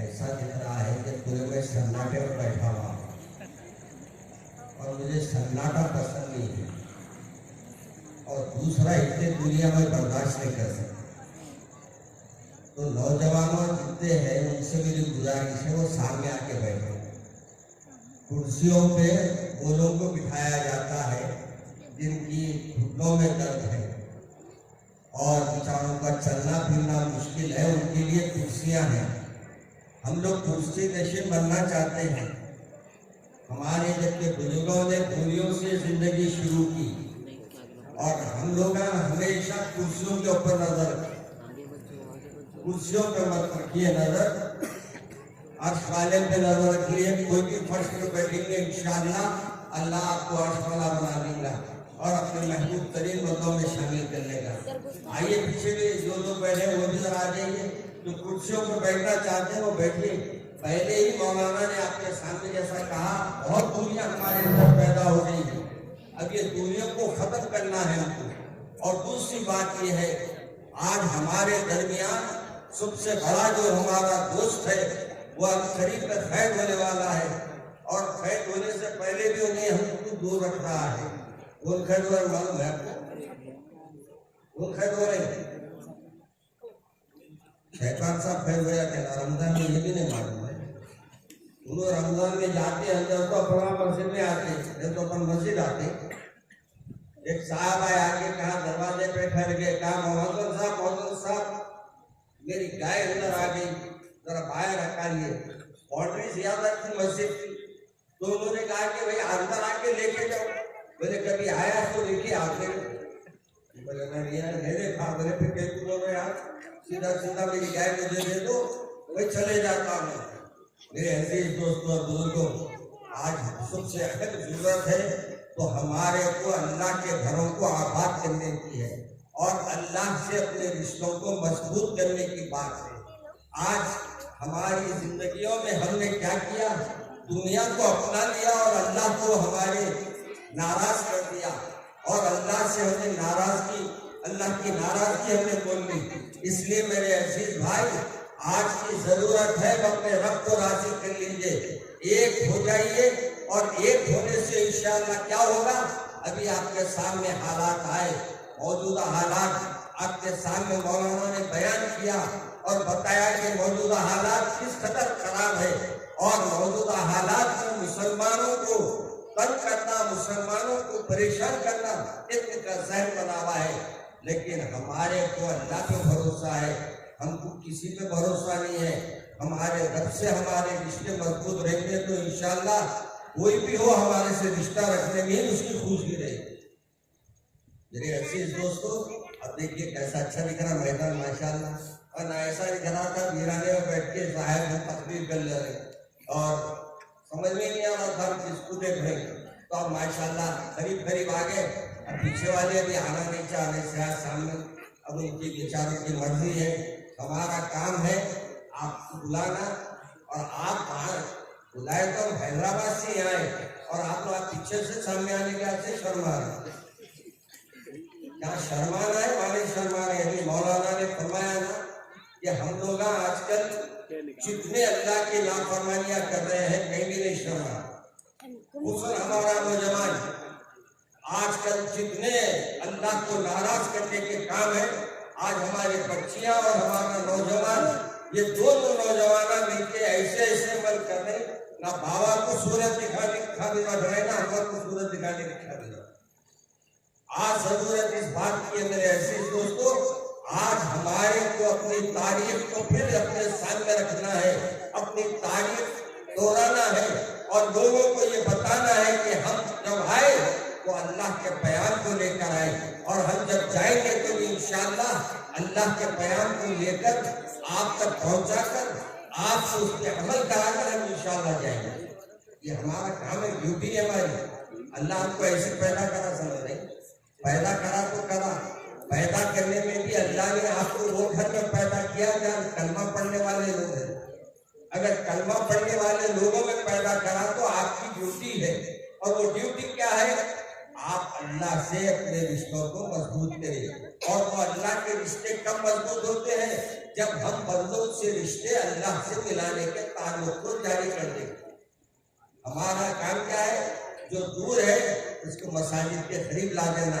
ऐसा दिख रहा है कि पूरे में सन्नाटे में बैठा हुआ और मुझे सन्नाटा पसंद नहीं है, और दूसरा इतने दुनिया में बर्दाश्त नहीं कर सकता। तो नौजवानों जितने हैं उनसे मेरी गुजारिश है वो सामने आके बैठे। कुर्सियों पे वो लोगों को बिठाया जाता है जिनकी घुटनों में दर्द है और बेचारों का चलना फिरना मुश्किल है, उनके लिए कुर्सियां हैं। हम लोग कुर्सी नशीन बनना चाहते हैं। हमारे जबकि बुजुर्गों ने गोलियों से जिंदगी शुरू की और हम लोग हमेशा कुर्सियों के ऊपर नजर, कुर्सियों पे मत रखिए नजर, अर्श वाले पे नजर रखिए। कोई भी फर्श पे बैठेंगे इंशाअल्लाह अल्लाह आपको अर्श वाला बना देगा और अपने महबूब तरीन बंदों में शामिल कर लेगा। आइए पीछे भी जो लोग बैठे वो भी जरा आ जाइए। जो कुर्सियों पर बैठना चाहते हैं वो बैठिए। पहले ही मौलाना ने आपके सामने जैसा कहा, बहुत दूरियां हमारे अंदर पैदा हो गई है, अब ये दूरियों को खत्म करना है हमको। और दूसरी बात ये है, आज हमारे दरमियान सबसे बड़ा जो हमारा दोस्त है वो अब शरीफ में फैद होने वाला है, और फैद होने से पहले भी उन्हें हमको दूर रख रहा है। वो खैर मालूम है आपको, वो खैर शैतान साहब फैल गया क्या रमजान में, ये भी नहीं मालूम है। उन्होंने रमजान में जाते अंदर तो अपना मस्जिद में आते, तो अपन मस्जिद आते। एक साहब आए आके कहा, दरवाजे पे ठहर गए, कहा मोहम्मद साहब मेरी गाय अंदर आ गई, जरा बाहर हटाइए। बाउंड्री से याद रखी मस्जिद की। तो उन्होंने कहा कि भाई अंदर आके लेके जाओ। बोले कभी आया तो देखिए आके। बोले नहीं देखा। बोले फिर कैसे बोलोगे आप, सीधा सीधा मेरी गाय मुझे दे दो, मैं चले जाता हूँ। मेरे अजीज दोस्तों और बुजुर्गों, आज सबसे अहम जरूरत है तो हमारे को अल्लाह के घरों को आबाद करने की है और अल्लाह से अपने रिश्तों को मजबूत करने की बात है। आज हमारी जिंदगियों में हमने क्या किया, दुनिया को अपना लिया और अल्लाह को हमारे नाराज कर दिया, और अल्लाह से हमने नाराजगी, अल्लाह की नाराजगी हमने बोल ली। इसलिए मेरे अजीज भाई, आज की जरूरत है अपने रब को राजी कर लीजिए, एक हो जाइए। और एक होने से इंशाअल्लाह क्या होगा, अभी आपके सामने हालात आए, मौजूदा हालात आपके सामने मौलाना ने बयान किया और बताया कि मौजूदा हालात किस कदर खराब है, और मौजूदा हालात में मुसलमानों को तंग करना, मुसलमानों को परेशान करना इनका जहन बना हुआ है। लेकिन हमारे को अल्लाह पे भरोसा है, हमको किसी पे भरोसा नहीं है। हमारे रब से हमारे रिश्ते मजबूत रहेंगे तो इंशाअल्लाह कोई भी हो हमारे से रिश्ता रखने में उसकी खुशी रहेगी। मेरे अजीज दोस्तों, अब देखिए कैसा अच्छा दिख रहा मैदान माशाअल्लाह, और ना ऐसा दिख रहा था वीराने में बैठ के साहब हम तकरीर कर ले रहे और समझ में नहीं आ रहा था किसको देख रहे। तो अब माशाअल्लाह करीब करीब आ गए। अब पीछे वाले अभी आना नहीं चाह रहे शायद सामने, अब उनकी बेचारों की मर्जी है। हमारा काम है आपको बुलाना, और आप बाहर बुलाए तो हम हैदराबाद से आए और आप लोग पीछे से सामने आने के आपसे शर्मा रहे, क्या शर्माना है? वाले शर्मा रहे। अभी मौलाना ने फरमाया ना कि हम लोग आजकल जितने अल्लाह की नाफरमानियां कर रहे हैं कहीं भी नहीं शर्मा। हमारा नौजवान आजकल जितने अल्लाह को नाराज करने के काम है, आज हमारे बच्चियां और हमारा नौजवान, ये दोनों नौजवान मिलकर ऐसे ऐसे अमल कर रहे, ना बाबा को सूरज दिखाने की खातिर बढ़ रहे, ना हमारे को सूरज दिखाने की खातिर। आज जरूरत इस बात की है मेरे ऐसे दोस्तों, आज हमारे को अपनी तारीफ को फिर अपने सामने रखना है, अपनी तारीफ दोहराना है और लोगों को ये बताना है कि हम जब आए तो अल्लाह के बयान को लेकर आए, और हम जब जाएंगे तो इंशाअल्लाह इंशाअल्लाह अल्लाह के बयान को लेकर आप तक पहुंचाकर आपसे उस पर अमल कराकर हम इंशाअल्लाह जाएंगे। ये हमारा काम है, ड्यूटी है हमारी। अल्लाह हमको ऐसे पैदा करा, समझ नहीं, पैदा करा तो करा। पैदा करने में भी अल्लाह ने आपको वो घर में पैदा किया जहाँ कलमा पढ़ने वाले लोग हैं। अगर कलमा पढ़ने वाले लोगों में पैदा करा तो आपकी ड्यूटी है, और वो ड्यूटी क्या है? आप अल्लाह से अपने रिश्तों को मजबूत करें। और वो अल्लाह के रिश्ते कब मजबूत होते हैं? जब हम बंदों से रिश्ते अल्लाह से मिलाने के ताल्लुक को जारी कर दें। हमारा काम क्या है? जो दूर है उसको मसाजिद के करीब ला देना,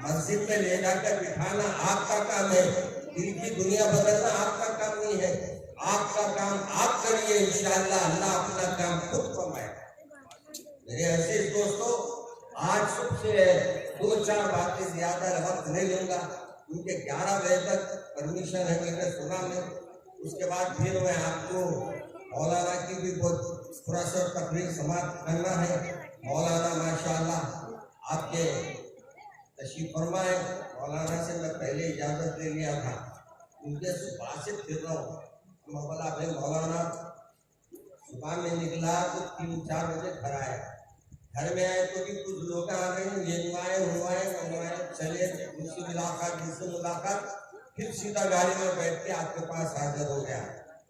मस्जिद में ले जाकर बिठाना आपका काम है। दिल की दुनिया बदलना आपका काम नहीं है। आपका काम आप करिए, इंशाअल्लाह अल्लाह अपना काम खुद फरमाएगा। मेरे अजीज दोस्तों, आज सबसे 2-4 बातें ज्यादा वक्त नहीं लूंगा, क्योंकि 11 बजे तक परमिशन है मैंने सुना में। उसके बाद फिर मैं आपको मौलाना की भी बहुत थोड़ा सा तकरीर समाप्त करना है। मौलाना माशाअल्लाह आपके तशरीफ फरमाए। मौलाना से मैं पहले इजाजत ले लिया था, उनके सुबह से फिर रहा हूँ। मैं बोला भाई मौलाना सुबह में निकला तो 3-4 बजे घर आया। घर में आए तो भी कुछ लोग आ गए, ये हुआए चले, दूसरी मुलाकात, फिर सीधा गाड़ी में बैठ के आपके पास हाजिर हो गया।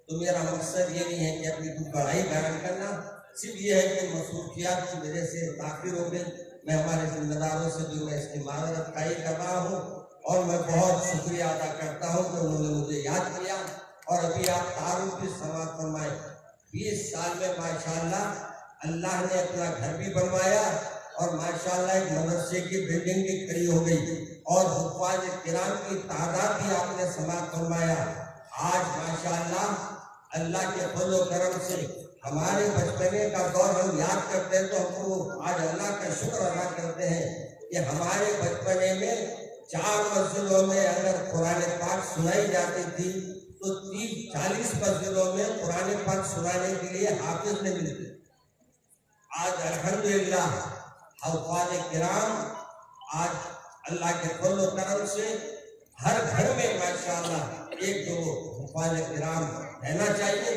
तो मेरा मकसद ये नहीं है कि अपनी कुछ बड़ाई बयान करना, सिर्फ ये है कि मसरूफियात की वजह से ताखिर हो गई। मैं हमारे जिम्मेदारों से जो मैं इसकी माजरत खाई कर रहा हूँ, और मैं बहुत शुक्रिया अदा करता हूँ कि उन्होंने मुझे याद किया। और अभी आप तारुफ की समाप्त फरमाए। 20 साल में माशाअल्लाह अल्लाह ने अपना घर भी बनवाया, और माशाअल्लाह एक मदरसे की बिल्डिंग भी खड़ी हो गई, और हुफ़ाज़ किराम की तादाद भी आपने समाप्त फरमाया। आज माशाअल्लाह अल्लाह के फज़ल करम से हमारे बचपने का दौर हम याद करते हैं, तो हमको आज अल्लाह का शुक्र अदा करते हैं कि हमारे बचपने में 4 मस्जिदों में अगर कुरान पाक सुनाई जाती थी तो 30-40 मस्जिदों में कुरान पाक सुनाने के लिए हाफिज नहीं मिलते। आज अल्हम्दुलिल्लाह हुफ़ाज़ किराम, आज अल्लाह के फज़ल करम से हर घर में माशाअल्लाह 1-2 हुफ़ाज़ किराम रहना चाहिए।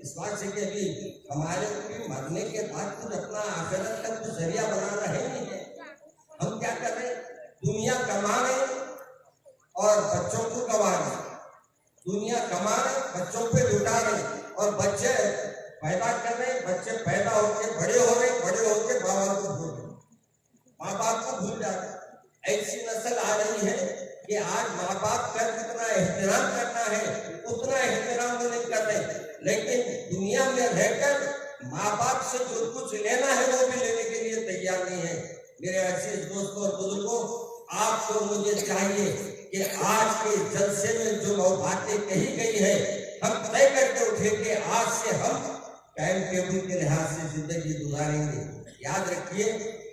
इस बात से कि अभी हमारे भी मरने के बाद कुछ अपना आखिरत का कुछ जरिया बनाना है नहीं है। हम क्या कर रहे हैं? दुनिया कमा रहे और बच्चों को गवा रहे, दुनिया कमा रहे बच्चों पे लुटा रहे, और बच्चे पैदा कर रहे, बच्चे पैदा होके बड़े हो रहे, बड़े होके माँ बाप को भूल रहे, माँ बाप को भूल जा रहे। ऐसी नस्ल आ रही है कि आज माँ बाप का जितना एहतराम करना है उतना एहतराम वो नहीं कर रहे, लेकिन दुनिया में रहकर माँ बाप से जो कुछ लेना है वो भी लेने के लिए तैयार नहीं है। मेरे अजीज दोस्तों और बुजुर्गों, आपको मुझे चाहिए कि आज के जलसे में जो बातें कही गई है हम तय करके उठे कि आज से हम टाइम टेबल के लिहाज से जिंदगी गुजारेंगे। याद रखिए,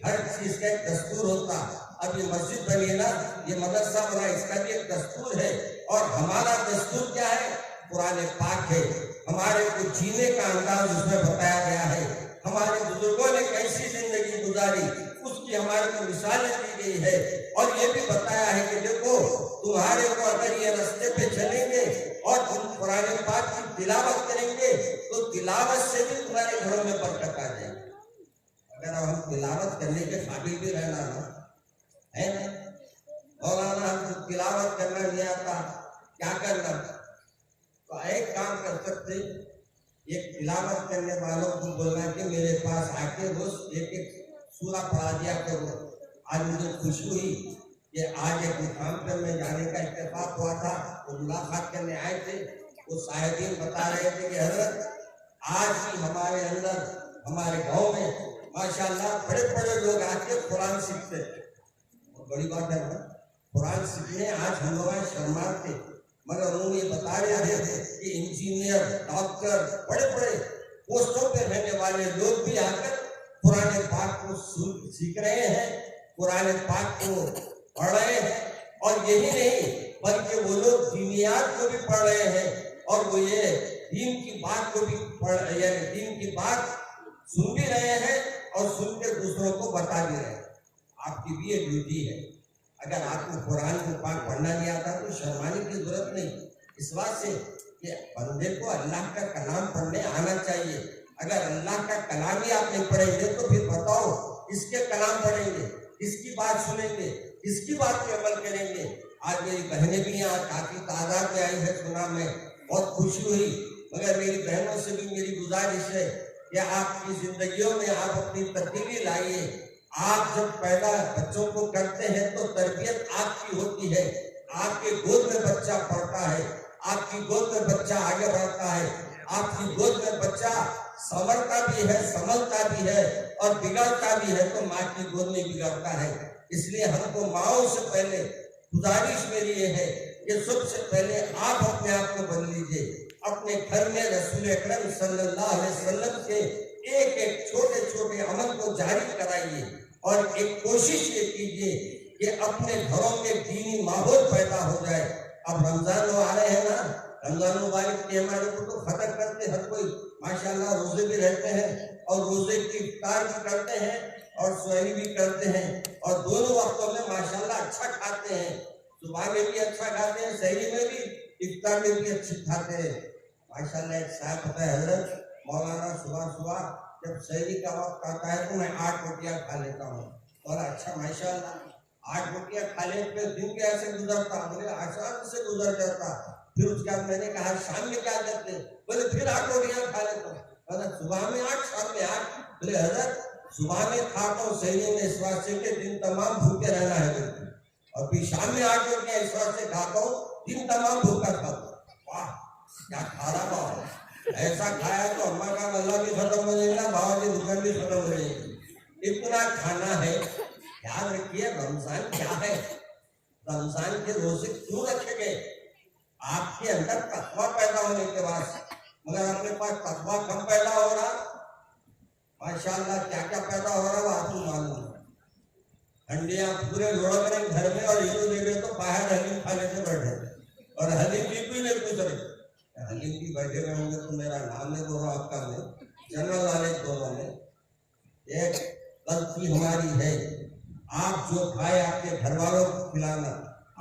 हर चीज का एक दस्तूर होता। अब ये मस्जिद बनी ना, ये मदरसा बना, इसका भी एक दस्तूर है, और हमारा दस्तूर क्या है? कुरान पाक है। हमारे को जीने का अंदाज उसमें बताया गया है। हमारे बुजुर्गों ने कैसी जिंदगी गुजारी उसकी हमारे को मिसालें दी गई है, और ये भी बताया है कि देखो तुम्हारे को अगर ये रास्ते पे चलेंगे और तुम कुरान पाक की तिलावत करेंगे तो तिलावत से भी तुम्हारे घरों में बरकत आ जाएगी। अगर हम तिलावत करने के काबिल भी रहना ना है ना, मौलाना हमको तिलावत करना नहीं आता, क्या करना? तो एक काम कर सकते, एक तिलावत करने वालों को बोलना कि मेरे पास आके रोज एक सूरा पढ़ा दिया करो। आज मुझे खुशी हुई कि आज एक मुकाम पर मैं जाने का इत्तेफाक हुआ था, वो मुलाकात करने आए थे। वो साहिबीन बता रहे थे कि हजरत आज भी हमारे अंदर हमारे गांव में माशाल्लाह बड़े बड़े लोग आके कुरान सीखते, बड़ी बात है ना, कुरान सीखने आज हम लोग शर्माते, मगर उन्होंने ये बता रहे थे कि इंजीनियर, डॉक्टर, बड़े बड़े पोस्टों पे रहने वाले लोग भी आकर कुरान पाक को सीख रहे हैं, कुरान पाक को पढ़ रहे हैं। और यही नहीं बल्कि वो लोग दीनियात को भी पढ़ रहे हैं, और वो ये दीन की बात को भी पढ़, यानी दीन की बात सुन भी रहे हैं और सुन के दूसरों को बता भी रहे हैं। आपकी भी ये ड्यूटी है। अगर आपको कुरान को पाक पढ़ना नहीं आता तो शर्माने की जरूरत नहीं। इस बात से कि बंदे को अल्लाह का कलाम पढ़ने आना चाहिए। अगर अल्लाह का कलाम ही आप नहीं पढ़ेंगे तो फिर बताओ किसके कलाम पढ़ेंगे, किसकी बात सुनेंगे, किसकी बात पे अमल करेंगे। आज मेरी बहनें भी यहाँ काफी तादाद में आई है, सुना में बहुत खुशी हुई। मगर मेरी बहनों से भी मेरी गुजारिश है कि आपकी जिंदगियों में आप अपनी तब्दीली लाइए। आप जब पैदा बच्चों को करते हैं तो तरबियत आपकी होती है। आपके गोद में बच्चा पढ़ता है, आपकी गोद में बच्चा आगे बढ़ता है, आपकी गोद में बच्चा संवरता भी है, संभलता भी है और बिगड़ता भी है तो माँ की गोद में बिगड़ता है। इसलिए हमको माओ से पहले गुजारिश मेरी ये है कि सबसे पहले आप अपने आप को बदल लीजिए। अपने घर में रसूल अकरम सल्लल्लाहु अलैहि वसल्लम के एक एक छोटे छोटे अमल को जारी कराइए और एक कोशिश ये कीजिए कि अपने घरों में दीनी माहौल पैदा हो जाए। अब रमजान आ रहे हैं ना, रमजान मुबारक के हमारे को तो खतर करते हर कोई माशाल्लाह रोजे भी रहते हैं और रोजे की इफ्तार भी करते हैं और सहरी भी करते हैं और दोनों वक्तों में माशाल्लाह अच्छा खाते हैं। सुबह में भी अच्छा खाते हैं, सहरी में भी, इफ्तार में भी अच्छी खाते हैं माशाल्लाह। एक साहब पता है हजरत मौलाना, सुबह सुबह जब सहरी का वक्त आता है तो मैं 8 रोटियां खा लेता हूँ। और अच्छा माशाल्लाह 8 रोटियां खा ले पे दिन कैसे गुजरता, बोले आसान से गुजर जाता। फिर उसके बाद मैंने कहा शाम में क्या करते, बोले फिर 8 रोटियां खा लेता हूँ। सुबह में 8, शाम में 8। बोले हजरत सुबह में खाता हूँ सहरी में इस बात से कि दिन तमाम भूखे रहना है बिल्कुल, और फिर शाम में 8 रोटियां इस बात से खाता हूँ दिन तमाम भूखा खाता। वाह क्या खा रहा हो, ऐसा खाया तो अम्मा का गला भी खत्म हो जाएगा, बाबा की दुकान भी खत्म हो जाएगी। इतना खाना है। याद रखिए रमजान क्या है, रमजान के रोजे क्यों रखे गए? आपके अंदर तकवा पैदा होने के बाद, मगर अपने पास तकवा कम पैदा हो रहा, माशाल्लाह क्या क्या पैदा हो रहा है आपको मालूम है। हंडियां पूरे लोड़ करें घर में और ये देखे तो बाहर हलीम खा लेते बैठे, और हलीम भी नहीं पूछ रहे। हलीम भी बैठे हुए होंगे तो मेरा नाम नहीं बोल रहा आपका, में जनरल नॉलेज दोनों में। एक गलती हमारी है, आप जो खाए आपके घर वालों को खिलाना,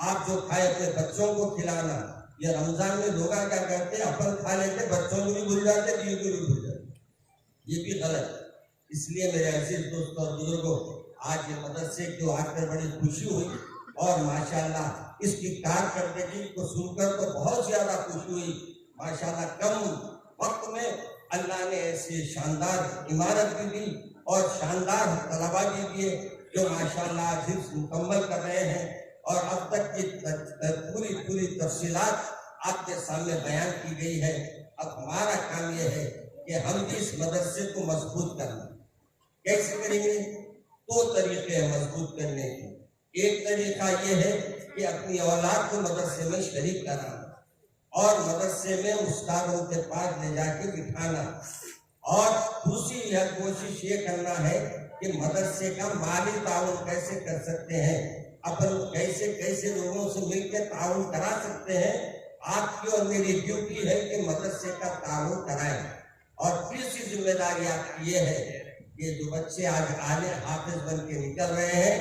आप जो खाए अपने बच्चों को खिलाना। ये रमजान में लोग क्या करते हैं, अपन खा लेते बच्चों को भी भूल जाते, बीवी को भी भूल जाते, ये भी गलत। इसलिए मेरे अजीज दोस्तों और बुजुर्गों, आज ये मदरसे को आकर बड़ी खुशी हुई और माशाल्लाह इसकी कारकर्दगी को सुनकर तो बहुत ज्यादा खुशी हुई। माशाल्लाह कम वक्त में अल्लाह ने ऐसी शानदार इमारत भी दी और शानदार तलबा भी दिए जो माशाल्लाह हिफ्ज़ मुकम्मल कर रहे हैं और अब तक की पूरी तफसीलात आपके सामने बयान की गई है। अब हमारा काम यह है कि हम भी इस मदरसे को मजबूत करना। कैसे करेंगे? 2 तरीके हैं मजबूत करने के। एक तरीका यह है कि अपनी औलाद को मदरसे में शरीक कराना और मदरसे में उस्तादों के पास ले जाके बिठाना, और दूसरी यह कोशिश ये करना है कि मदरसे का माली ताउन कैसे कर सकते हैं, अपन कैसे कैसे लोगों से मिलकर ताउन करा सकते हैं। आपकी और मेरी ड्यूटी है कि मदरसे का ताउन कराएं। और तीसरी जिम्मेदारी आपकी ये है कि जो बच्चे आज आले हाफिज बन के निकल रहे हैं,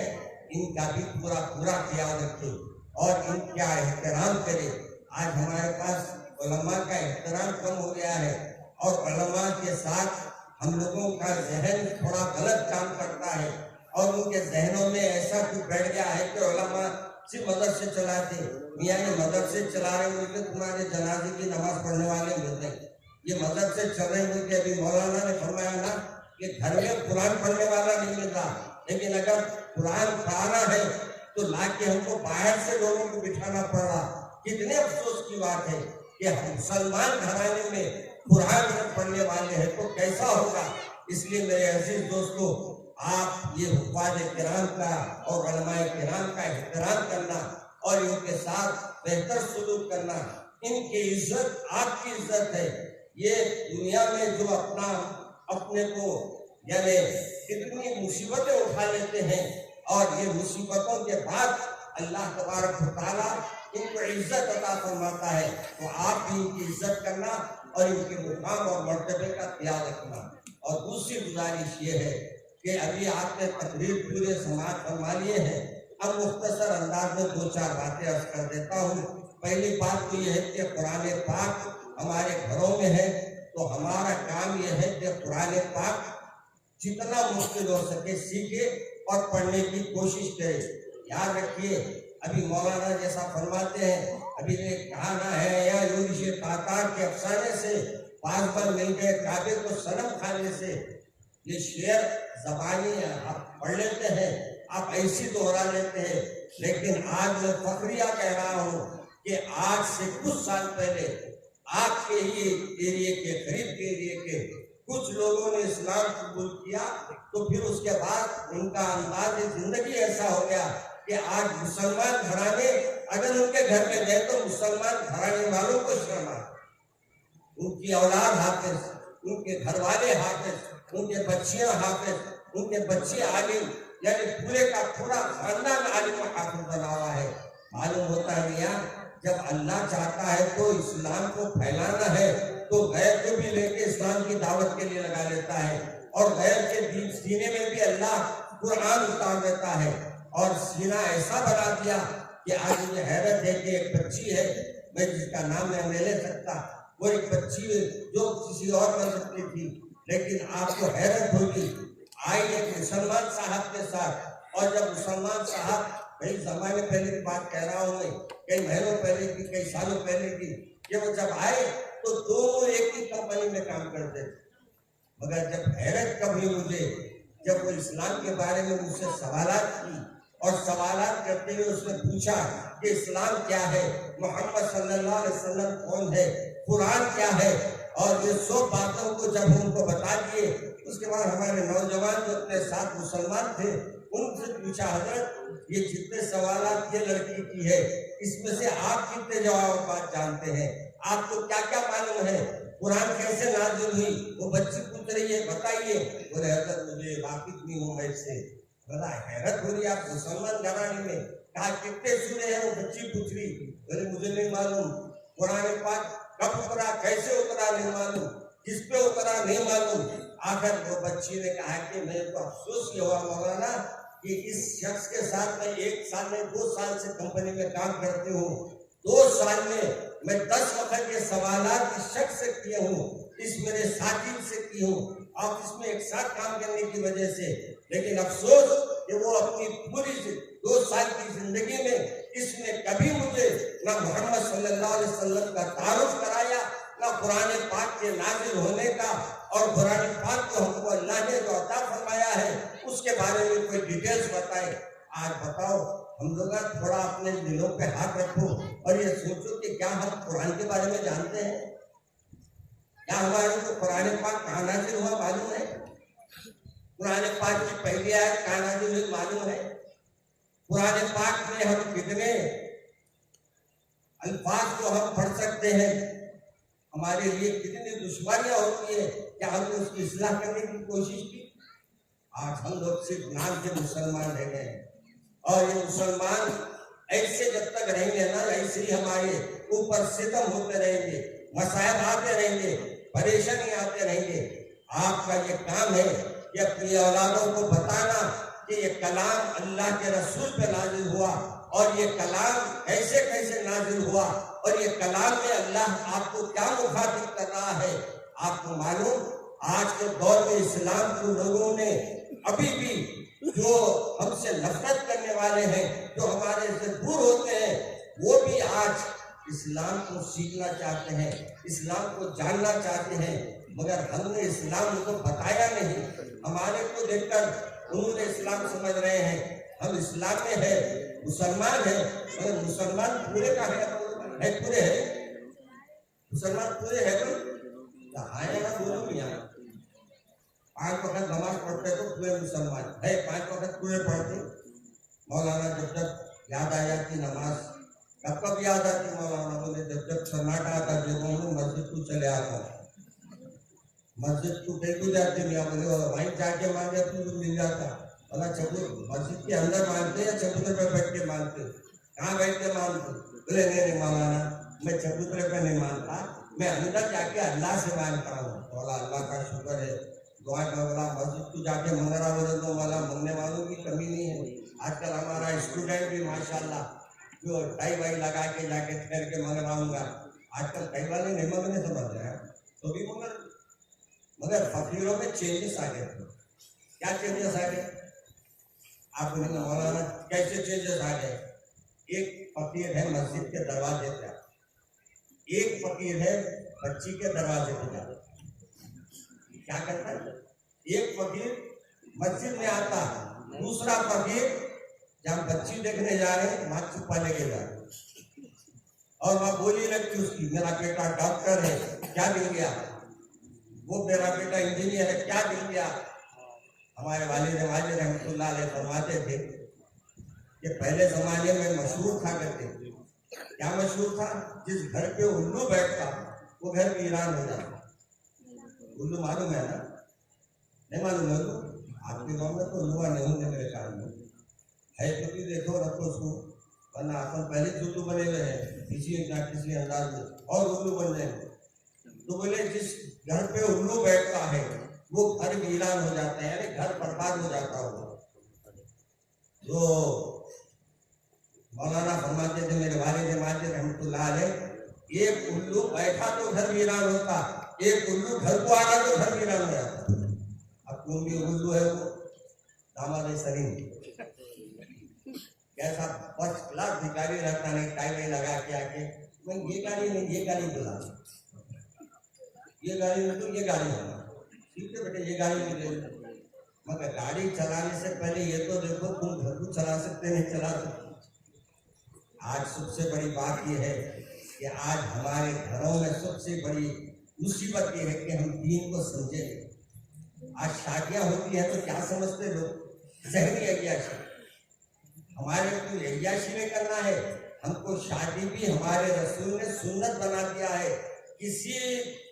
इनका भी पूरा ख्याल रखें और इनका एहतराम करें। आज हमारे पास उलमा का एहतराम कम हो गया है और उलमा के साथ हम लोगों का जहन थोड़ा गलत काम करता है और उनके जहनों में ऐसा कुछ बैठ गया है कि उलमा सिर्फ मदरसे चलाते, मियाँ ये मदरसे चला रहे हैं, तुम्हारे जनाजे की नमाज पढ़ने वाले मिलते हैं, ये मदरसे चल रहे हैं। अभी मौलाना ने फरमाया ना कि घर में कुरान पढ़ने वाला नहीं मिलता, लेकिन अगर कुरान पढ़ाना है तो लाके हमको बाहर से लोगों को बिठाना पड़ रहा। कितने अफसोस की बात है कि हम मुसलमान घराने में कुरान पढ़ने वाले हैं तो कैसा होगा। इसलिए मेरे अजीज दोस्तों, आप ये हुफ़ाज़ किराम का और उलमाए किराम का एहतराम करना और इनके साथ बेहतर सलूक करना, इनकी इज्जत आपकी इज्जत है। ये दुनिया में जो अपने को यानी कितनी मुसीबतें उठा लेते हैं और ये मुसीबतों के बाद अल्लाह तबारक व तआला इनको इज्जत अता फरमाता है, तो आप भी इनकी इज्जत करना और इनके मुकाम और मर्तबे का ख्याल रखना। और दूसरी गुजारिश ये है कि अभी आपने तकरीर पूरे समाज फरमा लिए हैं, अब मुख्तसर अंदाज में दो चार बातें अर्ज कर देता हूँ। पहली बात तो यह है कि कुरान पाक हमारे घरों में है, तो हमारा काम यह है कि कुरान पाक जितना मुश्किल हो सके सीखे और पढ़ने की कोशिश करें। याद रखिए, अभी मौलाना जैसा फरमाते हैं, अभी ने कहा ना है या यूनिश तातार के अफसाने से 5 बार मिल गए काबे को सनम खाने से। ये शेर जबानी आप पढ़ लेते हैं, आप ऐसी दोहरा लेते हैं, लेकिन आज मैं फखरिया कह रहा हूँ कि आज से कुछ साल पहले आपके ही एरिए के, करीब के एरिए के कुछ लोगों ने इस्लाम कबूल किया, तो फिर उसके बाद उनका अंदाज जिंदगी ऐसा हो गया कि आज मुसलमान घराने अगर उनके घर में गए तो मुसलमान घराने वालों को शर्म आती, उनकी औलाद हाफिज, उनके घर वाले हाफिज, उनके बच्चियां हाफिज, उनके बच्चे आलिम, यानी पूरे का पूरा खानदान आलिम हाफिज बना हुआ है। मालूम होता है मियां, जब अल्लाह चाहता है तो इस्लाम को फैलाना है तो गैर को भी लेके इस्लाम की दावत के लिए लगा लेता है, और गैर के सीने में भी अल्लाह कुरान उतार देता है, और सीना ऐसा बना दिया कि आज मुझे हैरत है कि एक बच्ची है, मैं जिसका नाम मैं नहीं ले सकता, वो एक बच्ची जो किसी और मजहब की थी, लेकिन आपको हैरत होगी, आई एक मुसलमान साहब के साथ, और जब मुसलमान साहब, कई जमाने पहले की बात कह रहा हूँ मैं, कई महीनों पहले की, कई सालों पहले की, ये वो जब आए तो दोनों एक ही कंपनी में काम करते थे। मगर जब हैरत कब हुई मुझे, जब वो इस्लाम के बारे में मुझसे सवालात की, और सवालात करते हुए उसने पूछा कि इस्लाम क्या है, मोहम्मद सल्लल्लाहु अलैहि वसल्लम कौन है, कुरान क्या है, और ये सब बातों को जब उनको बता दिए, उसके बाद हमारे नौजवान जो अपने साथ मुसलमान थे उनसे पूछा, हजरत ये जितने सवालात ये लड़की की है, इसमें से आप कितने जवाब जानते हैं, आपको क्या क्या मालूम है, कुरान कैसे नाज़िल हुई, वो बच्ची पूछ रही है, बताइए। बोले हजरत मुझे वाकिफ नहीं हूँ मैं इससे। बड़ा हैरत हो रही, आप मुसलमान घराने में, कहा कितने सूरे हैं, वो बच्ची पूछ रही, बोले मुझे नहीं मालूम, कुरान पाक कब उतरा, कैसे उतरा नहीं मालूम, किस पे उतरा नहीं मालूम। आखिर वो बच्ची ने कहा कि मेरे को अफसोस ये हुआ मौलाना कि इस शख्स के साथ मैं 1 साल में 2 साल से कंपनी में काम करती हूँ, 2 साल में मैं 10 वक्त के सवालात इस शख्स से किए हूँ, इस मेरे साथी से की हूँ, ऑफिस में एक साथ काम करने की वजह से, लेकिन अफसोस कि वो अपनी पूरी 2 साल की जिंदगी में इसने कभी मुझे ना मोहम्मद सल्लल्लाहु अलैहि वसल्लम का तारुफ कराया, ना कुरान पाक के नाजिल होने का, और कुरान पाक को हमको अल्लाह ने जो अता फरमाया है उसके बारे में कोई डिटेल्स बताए। आज बताओ, हम लोग थोड़ा अपने दिलों पे हाथ रखो और ये सोचो कि क्या हम कुरान के बारे में जानते हैं, क्या हमारे को कुरान पाक कहाँ नाजिल हुआ मालूम है, कुरान पाक की पहली आयत कहाँ नाजिल हुई मालूम है, कुरान पाक में हम कितने अल्फाज को हम पढ़ सकते हैं, हमारे लिए कितनी दुश्मनियां होती है, क्या हमने उसकी इस्लाह करने की कोशिश की। आज हम लोग सिर्फ नाम के मुसलमान रह गए, और ये मुसलमान ऐसे जब तक रहेंगे ना, ऐसे ही हमारे ऊपर सितम होते रहेंगे, मसाइब आते रहेंगे, परेशानी आते रहेंगे। आपका ये काम है कि अपनी औलादों को बताना कि ये कलाम अल्लाह के रसूल पे नाजिल हुआ, और ये कलाम कैसे कैसे नाजिल हुआ, और ये कलाम में अल्लाह आपको क्या मुखातिब कर रहा है। आपको मालूम, आज के दौर में इस्लाम को लोगों ने अभी भी जो हमसे नफरत करने वाले हैं, जो हमारे से दूर होते हैं, वो भी आज इस्लाम को सीखना चाहते हैं, इस्लाम को जानना चाहते हैं, मगर हमने इस्लाम उनको बताया नहीं। हमारे को देखकर उन्होंने इस्लाम समझ रहे हैं, हम इस्लाम में है, मुसलमान है, मगर मुसलमान पूरे का है पूरे है, मुसलमान पूरे है तो आए ना बोलो मियां, 5 वक्त नमाज पढ़ते तो पूरे मुसलमान है, 5 वक्त पूरे पढ़ते। मौलाना जब जब याद आ जाती नमाज, कब याद आती मौलाना, बोले जब जब सन्नाटा आता जेबों में मस्जिद को चले आता, मस्जिद को देखो जाते मियां, बोले वहीं जाके मांगे तो मिल जाता, बोला चबूतर मस्जिद के अंदर मानते या चबूतर पे बैठ के मानते, कहाँ बैठ के मानते, बोले नहीं मौलाना मैं चबूतरे पे नहीं मानता, मैं अंदर जाके अल्लाह से मानता हूँ। बोला अल्लाह का शुक्र है, दुआ का बोला मस्जिद को जाके मंगरा बोले तो वाला मंगने वालों की कमी नहीं है, आजकल हमारा स्टूडेंट भी माशाल्लाह जो टाई वाई लगा के जाके ठहर के मंग रहा हूँगा, आजकल टाई वाले नहीं मंगने समझ रहे हैं तो भी मगर फकीरों में चेंजेस आ गए। क्या चेंजेस आ गए आपको नहीं मौलाना? कैसे चेंजेस आ गए? एक फकीर है मस्जिद के दरवाजे पे, एक फकीर है बच्ची के दरवाजे पे जाता। क्या करता है? एक फकीर मस्जिद में आता, दूसरा फकीर जब बच्ची देखने जा रहे हैं वहां छुपा लेके जा रहे और वहां बोली लगती उसकी, मेरा बेटा डॉक्टर है, क्या मिल गया? वो मेरा बेटा इंजीनियर है, क्या मिल गया? हमारे वालिद रहमतुल्लाह अलैह फरमाते थे कि पहले जमाने में मशहूर था करते। क्या मशहूर था? जिस घर पे उल्लू बैठता वो घर वीरान हो जाता। उल्लू मालूम है ना? नहीं मालूम है? आपके गाँव में तो उल्लू नहीं होंगे मेरे ख्याल में, है तो भी देखो रखो उसको, वरना अपन पहले से उल्लू बने हुए हैं किसी ना किसी अंदाज में और उल्लू बन जाए। तो बोले जिस घर पे उल्लू बैठता है वो घर वीरान हो जाता है, यानी घर बर्बाद हो जाता होगा। तो मौलाना फरमाते थे मेरे वालिद रहमतुल्लाह अलैह, एक उल्लू बैठा तो घर वीरान होता, एक उल्लू घर को आना तो घर वीरान हो जाता। अब तुम भी उल्लू है वो दामाद सलीम, कैसा फर्स्ट क्लास भिखारी रहता, नहीं टाई वाई लगा के आके मैं ये गाड़ी नहीं, ये गाड़ी बुला, ये गाड़ी में तो ये गाड़ी होना, ठीक है बेटे ये गाड़ी नहीं ले। मगर गाड़ी चलाने से पहले ये तो देखो तुम घर को चला सकते नहीं चला सकते। आज सबसे बड़ी बात यह है कि आज हमारे घरों में सबसे बड़ी मुसीबत यह है कि हम दीन को समझें। आज शादियां होती हैं तो क्या समझते लोग? जहरी अय्याशी। हमारे को अय्याशी नहीं करना है, हमको शादी भी हमारे रसूल ने सुन्नत बना दिया है। किसी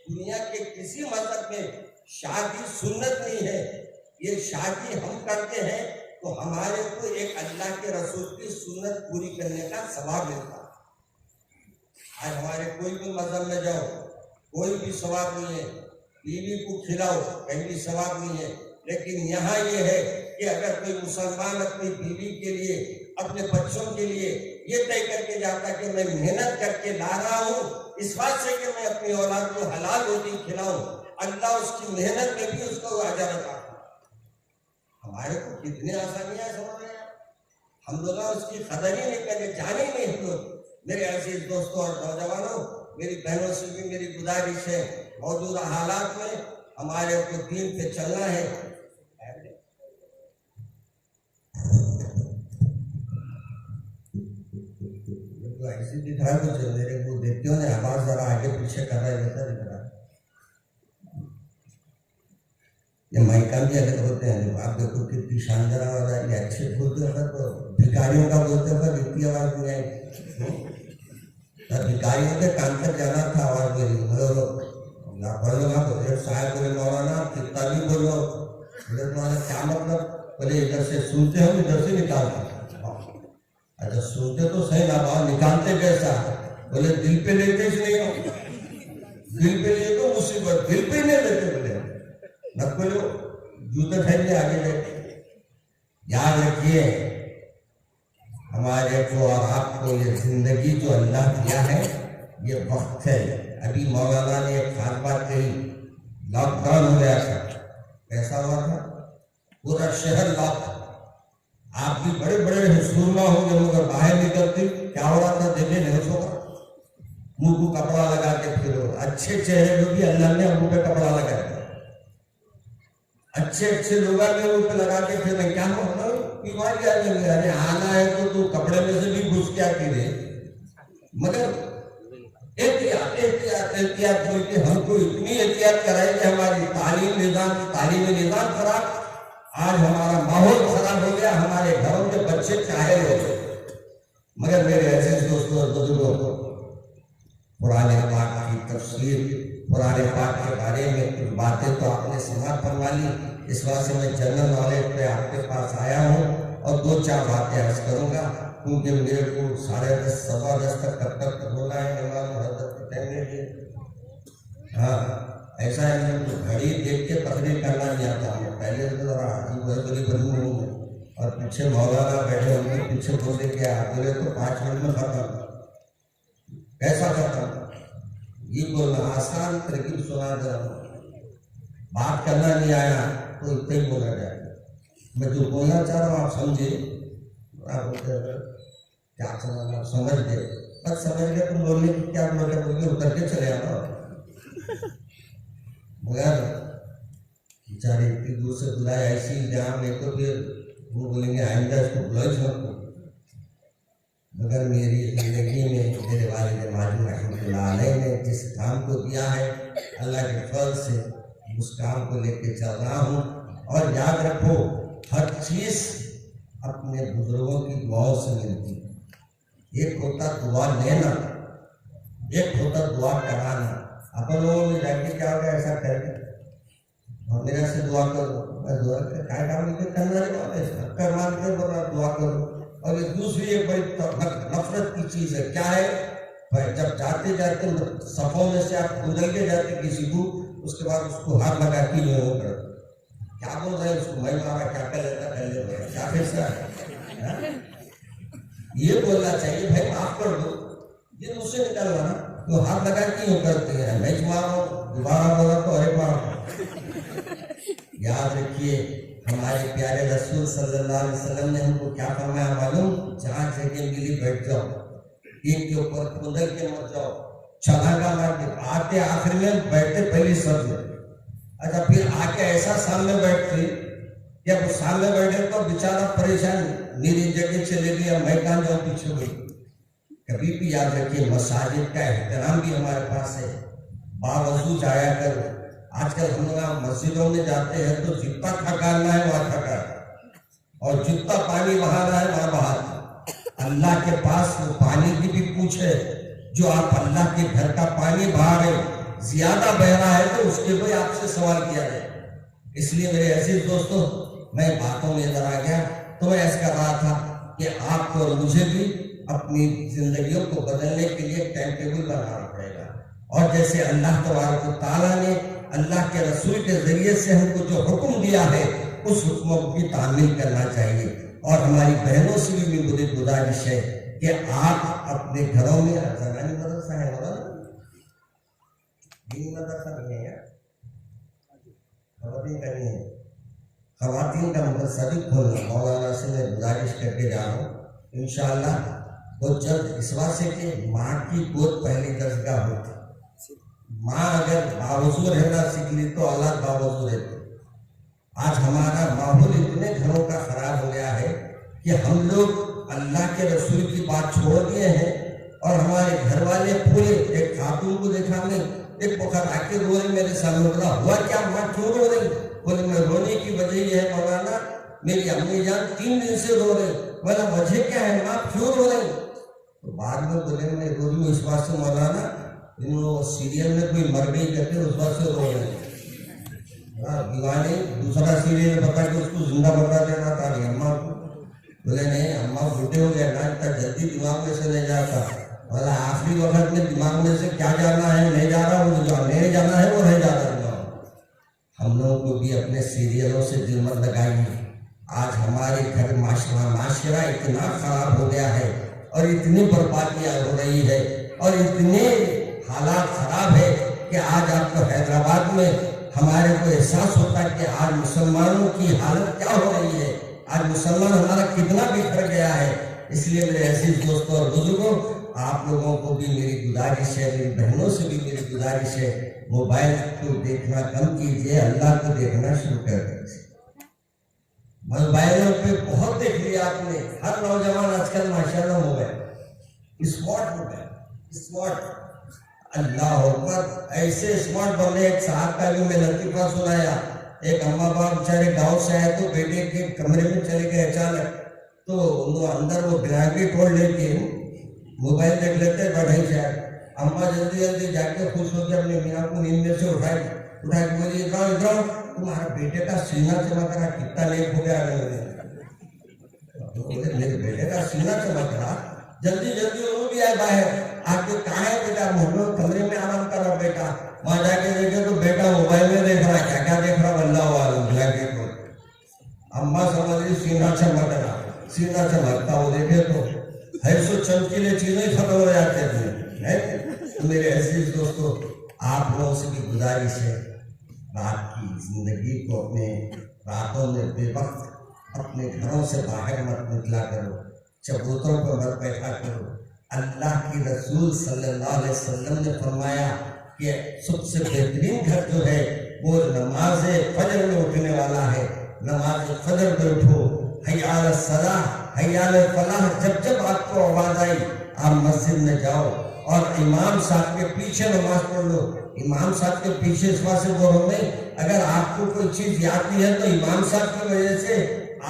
दुनिया के किसी मजहब में शादी सुन्नत नहीं है। ये शादी हम करते हैं तो हमारे को एक अल्लाह के रसूल की सुन्नत पूरी करने का सवाब मिलता है। आज हमारे कोई भी मजहब में जाओ कोई भी सवाब नहीं है, बीवी को खिलाओ कहीं भी सवाब नहीं है। लेकिन यहाँ ये है कि अगर कोई मुसलमान अपनी बीवी के लिए अपने बच्चों के लिए ये तय करके जाता कि मैं मेहनत करके ला रहा हूँ इस बात से कि मैं अपनी औलाद को हलाल रोटी खिलाऊं, अल्लाह उसकी मेहनत में भी उसको अजर अता। हमारे को कितनी आसानियां समझ रहे हैं, हम लोग उसकी कदर ही नहीं करते, जाने ही नहीं हम लोग। मेरे अजीज दोस्तों और नौजवानों, मेरी बहनों से भी मेरी गुजारिश है, मौजूदा हालात में हमारे को दीन पे चलना है। तो ऐसे दिख रहा है कुछ मेरे को देखते हो ना, आवाज जरा आगे पीछे कर रहा है वैसा दिख रहा है। ये माइका भी अलग होते हैं, आप देखो कितनी शानदार आवाज आ रही है। अच्छे बोलते हैं तो भिखारियों का बोलते हैं इतनी आवाज नहीं आई। भिखारियों के कान तक जाना था आवाज मेरी, बोलो साहब बोले मौलाना कितना भी बोलो, बोले तुम्हारा क्या मतलब? बोले इधर से सुनते हो इधर से निकालते। अच्छा सुनते तो सही ना, बाहर निकालते कैसा? बोले दिल पे लेते नहीं हो, दिल पे लिए तो मुसीबत, दिल पे नहीं लेते। बोले मत बोलो, जूते फेंकने आगे बैठे। याद रखिए हमारे को और आपको ये जिंदगी जो अल्लाह दिया है ये वक्त है। अभी मौलाना ने एक खास बात कही, लॉकडाउन हो गया था, कैसा हुआ था? पूरा शहर लॉक। आप भी बड़े बड़े सुरमा होंगे मगर बाहर निकलते क्या हो रहा था देखे नहीं होगा, मुंह को कपड़ा लगा के फिरो। अच्छे चेहरे जो भी अल्लाह ने मुंह पे कपड़ा लगाया, अच्छे अच्छे लोग मुंह पे लगा के फिर क्या होगा? बीमारी आ जाएंगे। अरे आना है तो तू कपड़े में से भी घुस के आती रहे, मगर एहतियात एहतियात एहतियात बोल के हमको इतनी एहतियात कराई कि हमारी तालीमी निजाम खराब, आज हमारा माहौल खराब हो गया, हमारे घरों के बच्चे चाहे हो गए। मगर मेरे ऐसे दोस्तों और बुजुर्गों, पुराने पाक की तफसीर, पुराने पाक के बारे में कुछ बातें तो आपने समाप्त फरमा ली, इस बात से मैं जनरल नॉलेज पे आपके पास आया हूँ और दो चार बातें अर्ज करूँगा क्योंकि मेरे को 10:30 सवा 10 तक कब तक बोला है इमाम हजरत के। हाँ ऐसा है, घड़ी देख के तकरीर करना नहीं आता हमें, पहले तो जरा बड़ी बड़ी बनू और पीछे मौलाना बैठे उनके पीछे बोले कि बोले तो 5 मिनट में खत्म। कैसा खत्म? ये बोलना आसान तरकीब सुना दे रहा हूँ, बात करना नहीं आया तो इतना ही बोला जाए। मैं जो बोलना चाह रहा हूँ आप समझे, आप क्या समझना समझ गए, बस समझ गए तुम बोलने की क्या बोले बोल उतर के चले आओ। मगर बेचारे इतनी दूर से बुलाए ऐसी जहाँ में तो फिर वो बोलेंगे आइंदा इसको बुलाओ मत। मगर मेरी जिंदगी में मेरे वालिद माजिद रहमतुल्लाह अलैह ने जिस काम को दिया है अल्लाह के फजल से उस काम को लेके चल रहा हूँ। और याद रखो हर चीज अपने बुजुर्गों की दुआओं से मिलती है। एक होता दुआ लेना, एक होता दुआ कराना। अपन लोगों में जाके क्या होगा ऐसा करके और मेरा से दुआ करो, मैं दुआ क्या काम करना कर मान के बोला दुआ करो। और ये दूसरी एक बड़ी नफरत की चीज है, क्या है भाई, जब जाते जाते सफों में से आप गुजर के जाते किसी को, उसके बाद उसको हाथ लगा के क्या बोल रहे हैं उसको, मैं मारा क्या कर लेता पहले क्या कैसा है? ये बोलना चाहिए भाई माफ कर दो, ये मुझसे निकल रहा ना, तो हाथ लगा के करते हैं मैं मारो दोबारा बोला तो अरे मारो। याद रखिए हमारे प्यारे रसूल सल्लल्लाहु अलैहि वसल्लम ने हमको क्या फरमाया मालूम? जहाँ जगह मिली बैठ जाओ, एक के ऊपर खुदल के मत जाओ, छलांगा मार के आते आखिर में बैठते पहली सब में। अच्छा फिर आके ऐसा सामने बैठते, जब वो सामने बैठे तो बेचारा परेशान, मेरी जगह चले गया मैं कहाँ जाऊँ पीछे गई। कभी भी याद रखिए मसाजिद का एहतराम भी हमारे पास है, बावजूद जाया करो। आजकल हम लोग मस्जिदों में जाते हैं तो जितना थकाना है वहां थका, और जितना पानी बहाना है वहां बहा। अल्लाह के पास वो पानी की भी पूछे, जो आप अल्लाह के घर का पानी बहा रहे ज्यादा बह रहा है तो उसके भी आपसे सवाल किया जाए। इसलिए मेरे अजीज दोस्तों, मैं बातों में इधर आ गया तो मैं ऐसा कर रहा था कि आपको और मुझे भी अपनी जिंदगियों को बदलने के लिए टाइम टेबल बनाना पड़ेगा। और जैसे अल्लाह तबारक व तआला ने अल्लाह के रसूल के जरिए से हमको जो हुक्म दिया है उस हुक्म की तामील करना चाहिए। और हमारी बहनों से भी मेरी गुजारिश है कि आप अपने घरों में जमानी मदरसा है और दीनी मदरसा नहीं है यार, खवातीन का नहीं है, खवातीन का मदरसा भी खोलना मौलाना से मैं गुजारिश करके जा रहा हूँ इंशाअल्लाह बहुत जल्द। इस वास्ते कि माँ की गोद पहली दरगाह होती, माँ अगर बावजूद रहना सीख ली तो औलाद बावजूद रहती। आज हमारा माहौल इतने घरों का खराब हो गया है कि हम लोग अल्लाह के रसूल की बात छोड़ दिए हैं और हमारे घर वाले पूरे, एक खातून को देखा मैं, एक बखर आके रो रही मेरे सामने, बोला हुआ क्या माँ क्यों रो रही? बोले मैं रोने की वजह ये है मौलाना, मेरी अम्मी जान 3 दिन से रो रहे। बोला वजह क्या है माँ, क्यों रो रही? तो बाद में बोले मैं रो रही हूँ इस बात से मौलाना, इन सीरियल में कोई मर गई कहते उस बात से रो रहे हैं। दीवाने दूसरा सीरियल बता के उसको जिंदा बता देना था नहीं अम्मा को। बोले नहीं अम्मा बूढ़े हो गया ना, इतना जल्दी दिमाग में से नहीं जाता। बोला आखिरी वक्त में दिमाग में से क्या जाना है नहीं जा रहा, वो जो नहीं जाना है वो नहीं जा रहा दिमाग। हम लोगों को भी अपने सीरियलों से दिल मत लगाइए। आज हमारे घर माशरा इतना खराब हो गया है और इतनी बर्बादियां हो रही है और इतने हालात खराब है कि आज आपको हैदराबाद में हमारे को एहसास होता है कि आज मुसलमानों की हालत क्या हो रही है, आज मुसलमान हमारा कितना बिखर गया है। इसलिए मेरे ऐसे दोस्तों और बुजुर्गों, आप लोगों को भी मेरी गुजारिश है, मेरी बहनों से भी मेरी गुजारिश है, मोबाइल को देखना कम कीजिए, अल्लाह को देखना शुरू कर दीजिए। मोबाइलों पे बहुत देख लिया आपने, हर नौजवान आजकल माशाल्लाह मोबाइल स्मार्ट हो गया, स्मार्ट अल्लाह अकबर, ऐसे स्मार्ट बने। एक साहब का भी मैं लतीफा सुनाया, एक अम्मा बाप बेचारे गांव से आए तो बेटे के कमरे में चले गए अचानक, तो अंदर वो ब्लैंकेट ओढ़ लेके मोबाइल देख लेते बैठे जाए। अम्मा जल्दी जल्दी जाके खुश होकर अपने मियाँ को नींद में से उठा के बोली इधर तुम्हारा बेटे का सीना चमक रहा, कितना लेट हो गया मेरे बेटे का सीना चमक रहा, जल्दी जल्दी वो भी आए बाहर आके कहा है बेटा, मोहम्मद कमरे में आराम कर रहा बेटा। वहां जाके देखे तो बेटा मोबाइल में देख रहा है, क्या क्या देख रहा अल्लाह वाला ब्लैंकेट को। अम्मा समझ रही सीना चमकना, सीना चमकता वो देखे तो है सो चमकीले चीजें खत्म हो जाते हैं। तो मेरे अजीज दोस्तों, आप लोगों से भी गुजारिश है, रात की जिंदगी को अपने रातों में बेवक्त अपने घरों से बाहर मत निकला करो, चबूतरों पर मत बैठा करो। अल्लाह की रसूल सल्लल्लाहु अलैहि वसल्लम ने फरमाया कि सबसे बेहतरीन घर जो है वो नमाज फजर में उठने वाला है। नमाज फजर में उठो, हय्या अल सलाह, हय्या अल फलाह, जब जब आपको आवाज आई आप मस्जिद में जाओ और इमाम साहब के पीछे नमाज पढ़ लो। इमाम साहब के पीछे इस वजह से बोल रहे हैं, अगर आपको कोई चीज याद नहीं है तो इमाम साहब की वजह से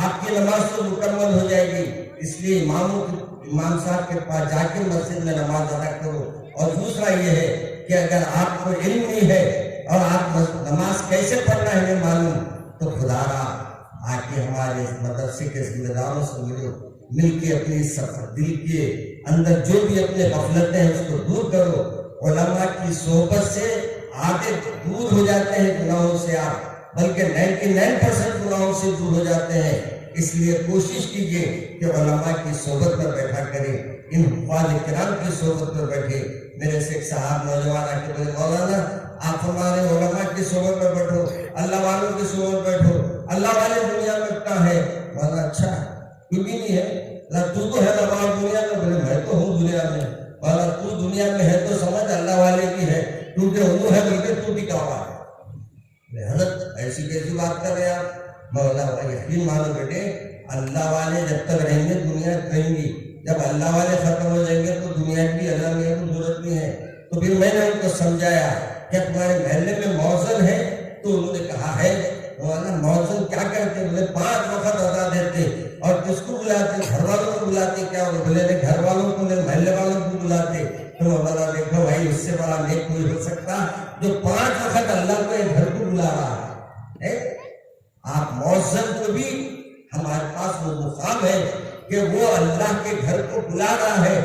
आपकी नमाज तो मुकम्मल हो जाएगी। इसलिए इमाम साहब के पास जाके मस्जिद में नमाज अदा करो। और दूसरा ये है कि अगर आपको इल्म नहीं है और आप नमाज कैसे पढ़ना है नहीं मालूम, तो खुदारा आके हमारे मदरसे के जिम्मेदारों से मिलो, मिलके अपनी दिल के अंदर जो भी अपने गफलतें हैं उसको दूर करो। उलमा की सोहबत से आगे दूर हो जाते हैं गुनाहों से आप, बल्कि 99% गुनाहों से दूर हो जाते हैं। इसलिए कोशिश कीजिए कि उलमा की सोहबत पर बैठा करें, इन हुफ़ाज़ किराम की सोहबत पर बैठे। मेरे से एक साहब नौजवान आके बोले, मौलाना आप हमारे उलमा की सोहबत पर बैठो, अल्लाह वालों की सोहबत बैठो, अल्लाह वाले दुनिया में क्या है? बोला अच्छा क्यों भी नहीं है? तू तो है ना दुनिया में। बोले मैं तो हूँ दुनिया में। बोला तू दुनिया में है तो समझ अल्लाह वाले की है, तू जो हूँ है बोलते तू भी कहा है। हजरत ऐसी कैसी बात कर रहे आप? मौला यकीन मानो बेटे, अल्लाह वाले जब तक रहेंगे दुनिया रहेंगी, जब अल्लाह वाले खत्म हो जाएंगे तो दुनिया की अल्लाह में जरूरत नहीं है। तो फिर मैंने उनको समझाया कि तुम्हारे महल्ले में मौजन है? तो उन्होंने कहा है। मौजन क्या करते? बोले 5 वक्त अदा देते। और किसको बुलाते? घर वालों को बुलाते। क्या बोले? घर वालों को नहीं, महल्ले वालों को बुलाते। तो मौलाना देखो भाई, उससे बड़ा नेक कोई हो सकता जो 5 वक्त अल्लाह को घर को बुला रहा है। आप मौजन को भी हमारे पास वो मुकाम है कि वो अल्लाह के घर को बुला रहा है।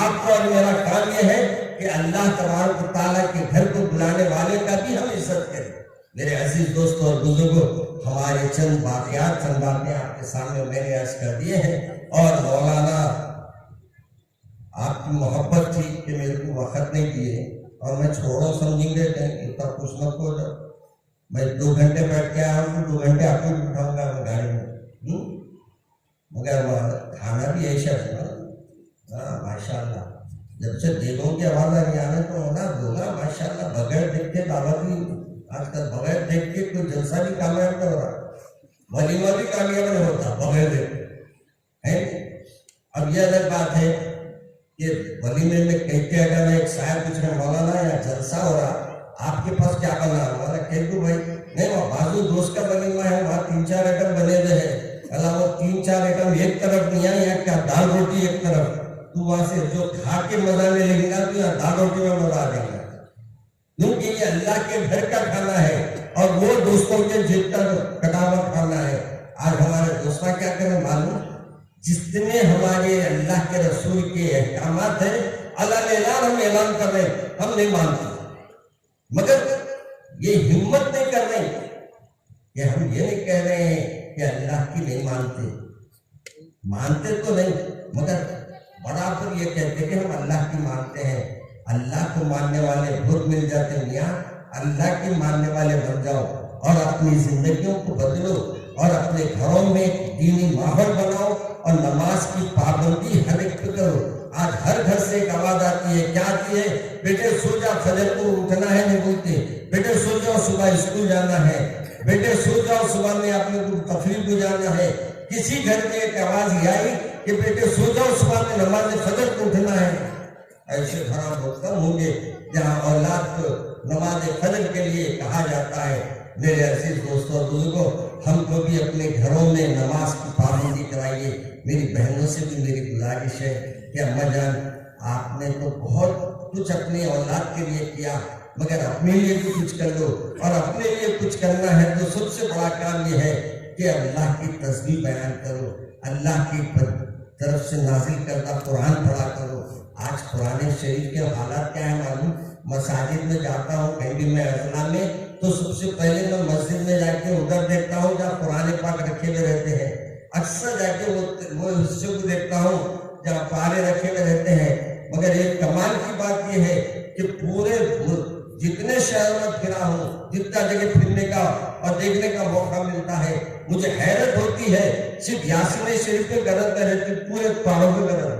आपको और मेरा काम यह है कि अल्लाह तबारक व तआला के घर को बुलाने वाले का भी हम इज्जत करें। मेरे अजीज दोस्तों और बुजुर्गों, हमारे चंद बातें आपके सामने मैंने अर्ज कर दिए हैं। और मौलाना आपकी मोहब्बत थी कि मेरे को वक्त नहीं दिए और मैं छोड़ो समझेंगे इतना कुछ न को। मैं 2 घंटे बैठ के आया हूँ, 2 घंटे आपको बिठाऊंगा मैं गाड़ी में। मगर खाना भी ऐसा है माशाल्लाह। जब से देवों की आवाज आ रही है तो होना दूंगा माशाल्लाह। बगैर देख के दावत भी आजकल बगैर देख के कोई जलसा भी कामयाब नहीं हो रहा, वलीमा भी कामयाब नहीं होता बगैर देख है। अब यह अलग बात है कि वलीमे में कहते अगर एक शायर कुछ में मौलाना या जलसा हो रहा, आपके पास क्या बना? हमारा कह दो भाई नहीं, वहाँ बाजू दोस्त का वलीमा है, वहाँ 3-4 आइटम बने हुए हैं। अला वो 3-4 आइटम एक तरफ नहीं है, यहाँ क्या दाल रोटी एक तरफ। तू वहां से जो खा के मजा ले लेगा तो यहाँ दाल रोटी में मजा आ जाएगा, क्योंकि ये अल्लाह के घर का खाना है और वो दोस्तों के जिद का कटावा खाना है। आज हमारे दोस्तों क्या करें मालूम? जितने हमारे अल्लाह के रसूल के अहकामात है अल्लाह ने हम ऐलान कर रहे हैं, हम नहीं मानते। मगर ये हिम्मत नहीं कर रहे कि हम ये नहीं कह रहे हैं कि अल्लाह की नहीं मानते तो नहीं, मगर बराबर ये कहते कि हम अल्लाह की मानते हैं। अल्लाह को मानने वाले बहुत मिल जाते हैं यहाँ। अल्लाह के मानने वाले बन जाओ और अपनी जिंदगियों को बदलो और अपने घरों में दीनी माहौल बनाओ और नमाज की पाबंदी हर एक पे करो। आज हर घर से एक आवाज आती है, क्या आती है? बेटे सो जा, फजर को उठना है नहीं बोलते। बेटे सो जाओ, सुबह स्कूल जाना है। बेटे सो जाओ, सुबह में आपने तफरीह को जाना है। किसी घर में एक आवाज आई कि बेटे सो जाओ, सुबह में नमाज फजर को उठना है। ऐसे खराब बहुत कम होंगे जहाँ औलाद को नमाज फजर के लिए कहा जाता है। मेरे अजीज दोस्तों और बुजुर्गों, हमको भी अपने घरों में नमाज की पाबंदी कराइए। मेरी बहनों से भी मेरी गुजारिश है कि अम्मा जान, आपने तो बहुत कुछ अपनी औलाद के लिए किया, मगर अपने लिए भी कुछ कर लो। और अपने लिए कुछ करना है तो सबसे बड़ा काम यह है कि अल्लाह की तस्बीह बयान करो, अल्लाह की तरफ से नाजिल करता कुरान पढ़ा करो। आज कुरान शरीफ के हालात क्या है मालूम? मसाजिद में जाता हूँ, कहीं भी मैं अजला में तो सबसे पहले मैं मस्जिद में जाके उधर देखता हूँ जहाँ कुरान पाक रखे हुए रहते हैं। अक्सर जाके वो हिस्से को देखता हूँ जहाँ पारे रखे हुए रहते हैं। मगर एक कमाल की बात यह है कि पूरे जितने शहरों में फिरा हूँ, जितना जगह फिरने का और देखने का मौका मिलता है, मुझे हैरत होती है। सिर्फ यासीन शरीफ के गलत में रहती, पूरे पहाड़ों में गलत।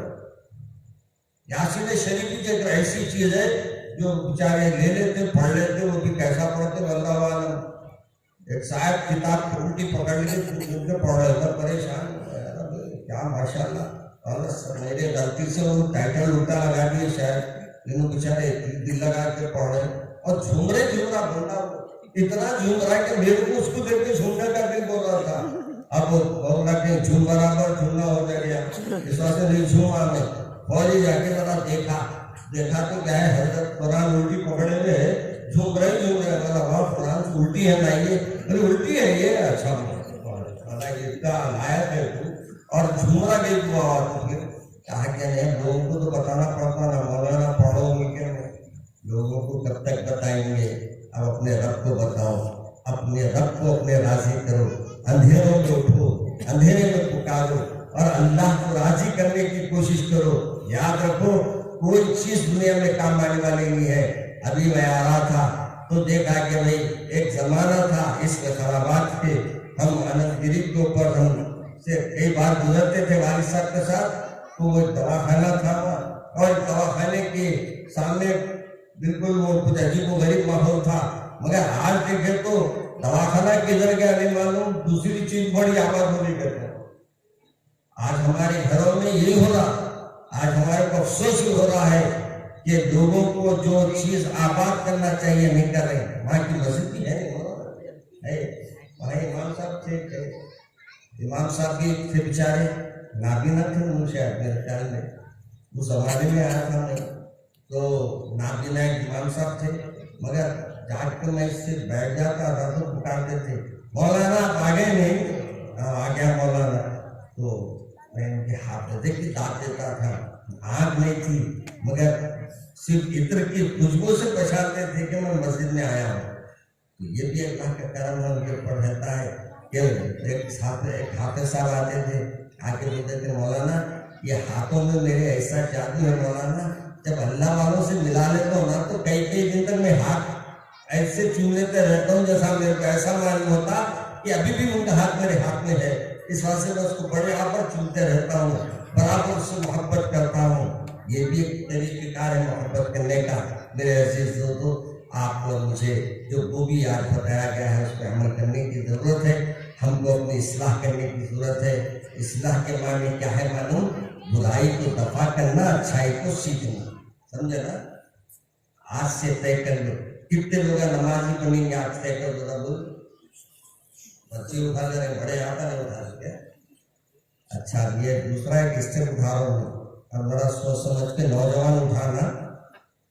यासीन शरीफ की एक ऐसी चीज है जो बेचारे ले लेते, पढ़ लेते, वो भी कैसा पढ़ते अल्लाह वाला। एक साहब किताब उल्टी पकड़ के पढ़ रहे थे, परेशान क्या माशाल्लाह। और मेरे गलती से वो टाइटल उल्टा लगा दिए शायद, लेकिन बेचारे दिल लगा के पढ़ रहे। और झूमरे झूमरा बंदा इतना झूम रहा है कि मेरे को उसको देख के झूमने का दिल बोल रहा था। अब बोल रहा कि झूम बराबर झूमना हो गया, इस वजह से नहीं झूमा मैं। और ये जाके जरा देखा तो क्या है, हजरत कुरान उल्टी पकड़े हुए झूम रहे। वाह कुरान उल्टी है ना, ये उल्टी है ये, अच्छा इसका लायक है तू। और झूमरा भी कहा क्या नहीं, लोगों को तो बताना पड़ता ना, मौलाना पढ़ो उनके में, लोगों को कब तक बताएंगे। अब अपने रब को बताओ, अपने रब को अपने राजी करो, अंधेरों में उठो, अंधेरे में पुकारो और अल्लाह को राजी करने की कोशिश करो। याद रखो, कोई चीज दुनिया में काम आने वाली नहीं है। अभी मैं आ रहा था तो देखा कि भाई एक जमाना था इस खराबात के, हम अनंतगिरी के ऊपर हम से कई बार गुजरते थे वालिद साहब के साथ, तो वो दवाखाना था और दवाखाने के सामने बिल्कुल वो कुछ अजीब गरीब माहौल था। मगर आज देखे तो दवाखाना किधर गया नहीं मालूम, दूसरी चीज बड़ी आबाद होने लगी। आज हमारे घरों में यही हो रहा, आज हमारे को अफसोस ही हो रहा है कि लोगों को जो चीज आबाद करना चाहिए नहीं कर रहे। वहां की मस्जिद भी है, वहां इमाम साहब थे, इमाम साहब भी थे बेचारे, नाबीना थे उनसे मेरे ख्याल में, उस जमाने में आया था मैं, तो नाबीना इमाम साहब थे। मगर जाग कर मैं इससे बैठ जाता था तो पुकारते थे, मौलाना आप आ गए नहीं? आ गया मौलाना। तो मैं उनके हाथ में देख के दांत देता था, आँख नहीं थी, मगर सिर्फ इत्र की खुशबू से पहचानते थे कि मैं मस्जिद में आया हूँ। तो ये भी अल्लाह का करम उनके ऊपर रहता है कि एक हाफिज साहब आते थे, आके बोलते थे मौलाना ये हाथों में मेरे ऐसा जादू है मौलाना, जब अल्लाह वालों से मिला लेता हूँ ना तो कई कई दिन तक मैं हाथ ऐसे चूम लेते रहता हूँ जैसा मेरे को ऐसा मालूम होता कि अभी भी उनका हाथ मेरे हाथ में है। इस वजह से मैं उसको बड़े आपर चूमते रहता हूँ, बराबर उससे मोहब्बत करता हूँ। ये भी एक तरीकेकार है मोहब्बत करने का। मेरे अजीज दोस्तों, आपको मुझे जो वो भी आज बताया गया है उस पर अमल करने की जरूरत है। हमको अपनी इस्लाह करने की जरूरत है। इस्लाह के माने क्या है मालूम? बुराई को दफा करना, अच्छाई को सीखना, समझे ना? आज से तय कर लो। कितने लोग नमाजी बनेंगे आज तय कर दो। बोल बच्चे उठा ले रहे, बड़े आता नहीं उठा सके। अच्छा ये दूसरा एक स्टेप उठा रहा हूँ, अब बड़ा सोच समझ के नौजवान उठाना।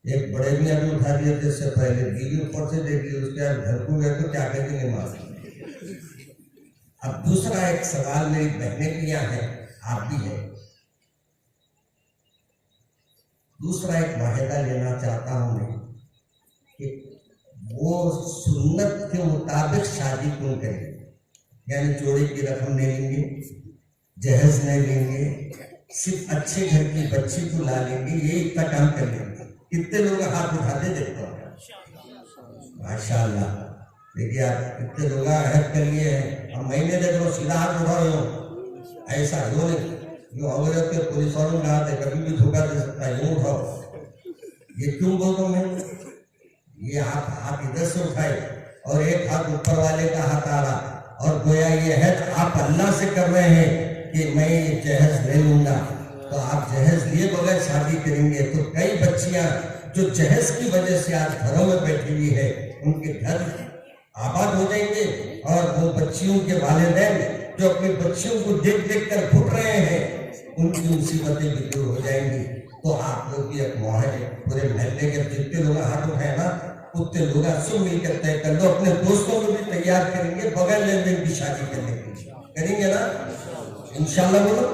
एक बड़े भी अभी उठा दिए थे, इससे पहले बीवी ऊपर से देख ली, उसके बाद घर को गए तो क्या कहती नहीं मार। अब दूसरा एक सवाल मेरी बहनें भी यहाँ है, आप भी है। दूसरा एक वाहिदा लेना चाहता हूं मैं कि वो सुन्नत के मुताबिक शादी क्यों करें, यानी जोड़े की रकम नहीं लेंगे, जहेज नहीं लेंगे, सिर्फ अच्छे घर की बच्ची को ला लेंगे, ये इतना काम कर लेंगे। कितने लोग हाथ उठाते देखते हो? माशाअल्लाह। देखिए आप कितने लोग हेल्प कर लिए हैं। अब महीने देख लो सीधा हाथ उठा रहे हो, ऐसा हो नहीं जो औरत के पुलिस वालों का हाथ है, कभी भी धोखा दे सकता है, यूं उठाओ। ये क्यों बोल रहा हूं मैं? ये हाथ इधर से उठाए और एक हाथ ऊपर वाले का हाथ आ रहा, और गोया ये है आप अल्लाह से कर रहे हैं कि मैं ये जहेज ले लूंगा। तो आप जहेज लिए बगैर शादी करेंगे तो कई बच्चियां जो जहेज की वजह से आज घरों में बैठी हुई है, उनके घर आबाद हो जाएंगे, और वो बच्चियों के वालिदैन जो अपनी बच्चियों को देख देख कर फुट रहे हैं, उनकी मुसीबतें भी दूर हो जाएंगी। तो आप लोग भी एक मोहल्ले पूरे महल्ले के जितने लोग हाथ उठाए ना, उतने लोग सब मिलकर तय कर दो, अपने दोस्तों को भी तैयार करेंगे बगैर लेन देन की शादी करने की, करेंगे ना इंशाल्लाह? बोलो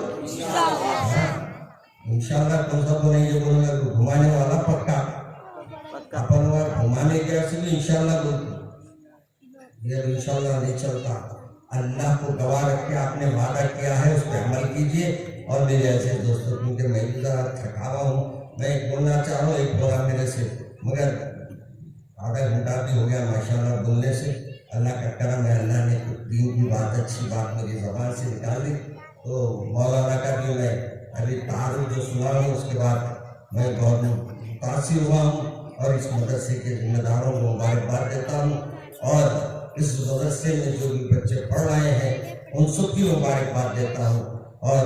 इंशाल्लाह। कौन सा बोलेंगे? बोलूंगा घुमाने वाला पक्का, अपन घुमाने के इंशाल्लाह बोलते ये इंशाल्लाह नहीं चलता। अल्लाह को गवाह रख के आपने वादा किया है, उस पर अमल कीजिए। और मेरे ऐसे दोस्तों, क्योंकि मैं भी ज़रा थका हुआ हूँ, मैं एक बोलना चाह रहा हूँ, एक बोला मेरे से, मगर आधा घंटा भी हो गया माशाल्लाह बोलने से। अल्लाह का करम है, अल्लाह ने कुछ दीन की बात, अच्छी बात मेरी ज़बान से निकाल दी। तो मौलाना का भी मैं अभी तारुफ जो सुना हूँ, उसके बाद मैं बहुत मुतासिर हुआ हूँ और इस मदरसे के जिम्मेदारों को मुबारकबाद देता हूँ। और इस मदरसे में जो भी बच्चे पढ़ रहे हैं उन सबकी मुबारकबाद देता हूँ। और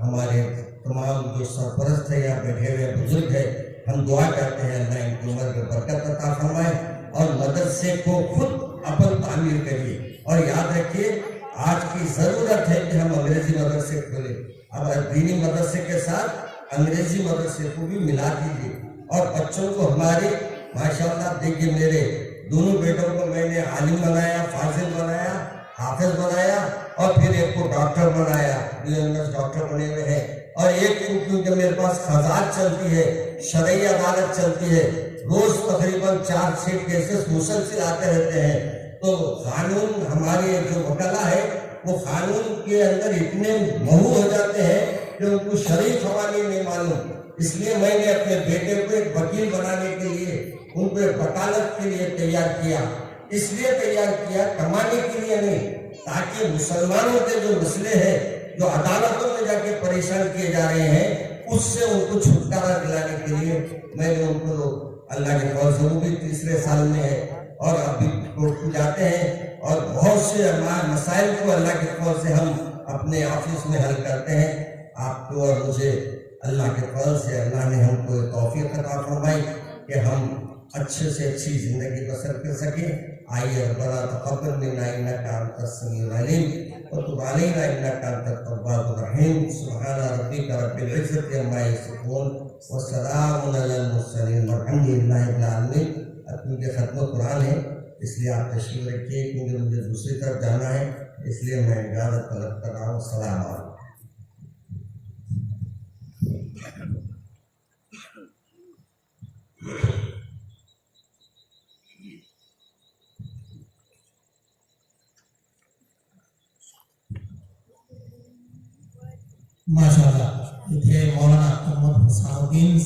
हमारे तमाम जो सरपरस्त है या बैठे हुए बुजुर्ग है, हम दुआ करते हैं अल्लाह इनकी उम्र में बरकत अता फरमाए और मदरसे को खुद अपन तामीर करिए। और याद रखिए, आज की जरूरत है कि हम अंग्रेजी मदरसे खोले। अब दीनी मदरसे के साथ अंग्रेजी मदरसे को भी मिला दीजिए। और बच्चों को हमारे माशाल्लाह, देखिए मेरे दोनों बेटों को मैंने आलिम बनाया, फाजिल बनाया, हाफिज बनाया और फिर एक को डॉक्टर बनाया, BMS डॉक्टर बने हुए हैं। और एक को, क्योंकि मेरे पास खजात चलती है, शरई अदालत चलती है, रोज तकरीबन 4 सेट केसेस मुसलसिल आते रहते हैं। तो कानून, हमारे जो वकला है वो कानून के अंदर इतने महू हो जाते हैं कि उनको शरई कवानीन नहीं मालूम। इसलिए मैंने अपने बेटे को एक वकील बनाने के लिए, उनको एक वकालत के लिए तैयार किया। इसलिए तैयार किया, कमाने के लिए नहीं, ताकि मुसलमानों के जो मसले हैं, जो अदालतों में जाके परेशान किए जा रहे हैं, उससे उनको छुटकारा दिलाने के लिए मैंने उनको, अल्लाह के फौज से वो भी 3रे साल में है और अभी कोर्ट जाते हैं। और बहुत से मसाइल को अल्लाह के फौज से हम अपने ऑफिस में हल करते हैं। आपको और मुझे अल्लाह के फौज से अल्लाह ने हमको तौफीक अता फरमाई कि हम अच्छे से अच्छी जिंदगी बसर कर सके। आइए रब्बना तक़ब्बल मिन्ना इन्नका अंतस समीउल अलीम व तुब अलैना इन्नका अंतत तव्वाबुर रहीम। सुब्हाना रब्बिका रब्बिल इज्जति अम्मा यसिफून व सलामुन अलल मुरसलीन वल्हम्दुलिल्लाहि रब्बिल आलमीन। क्योंकि खत्म कुरान है इसलिए आप तशरीफ रखिए, क्योंकि मुझे दूसरी तरफ जाना है, इसलिए मैं इजाज़त तलब कर रहा हूँ। सलाम अलैकुम। माशाअल्लाह, इथे मौलाना मोहम्मद हुसैनुद्दीन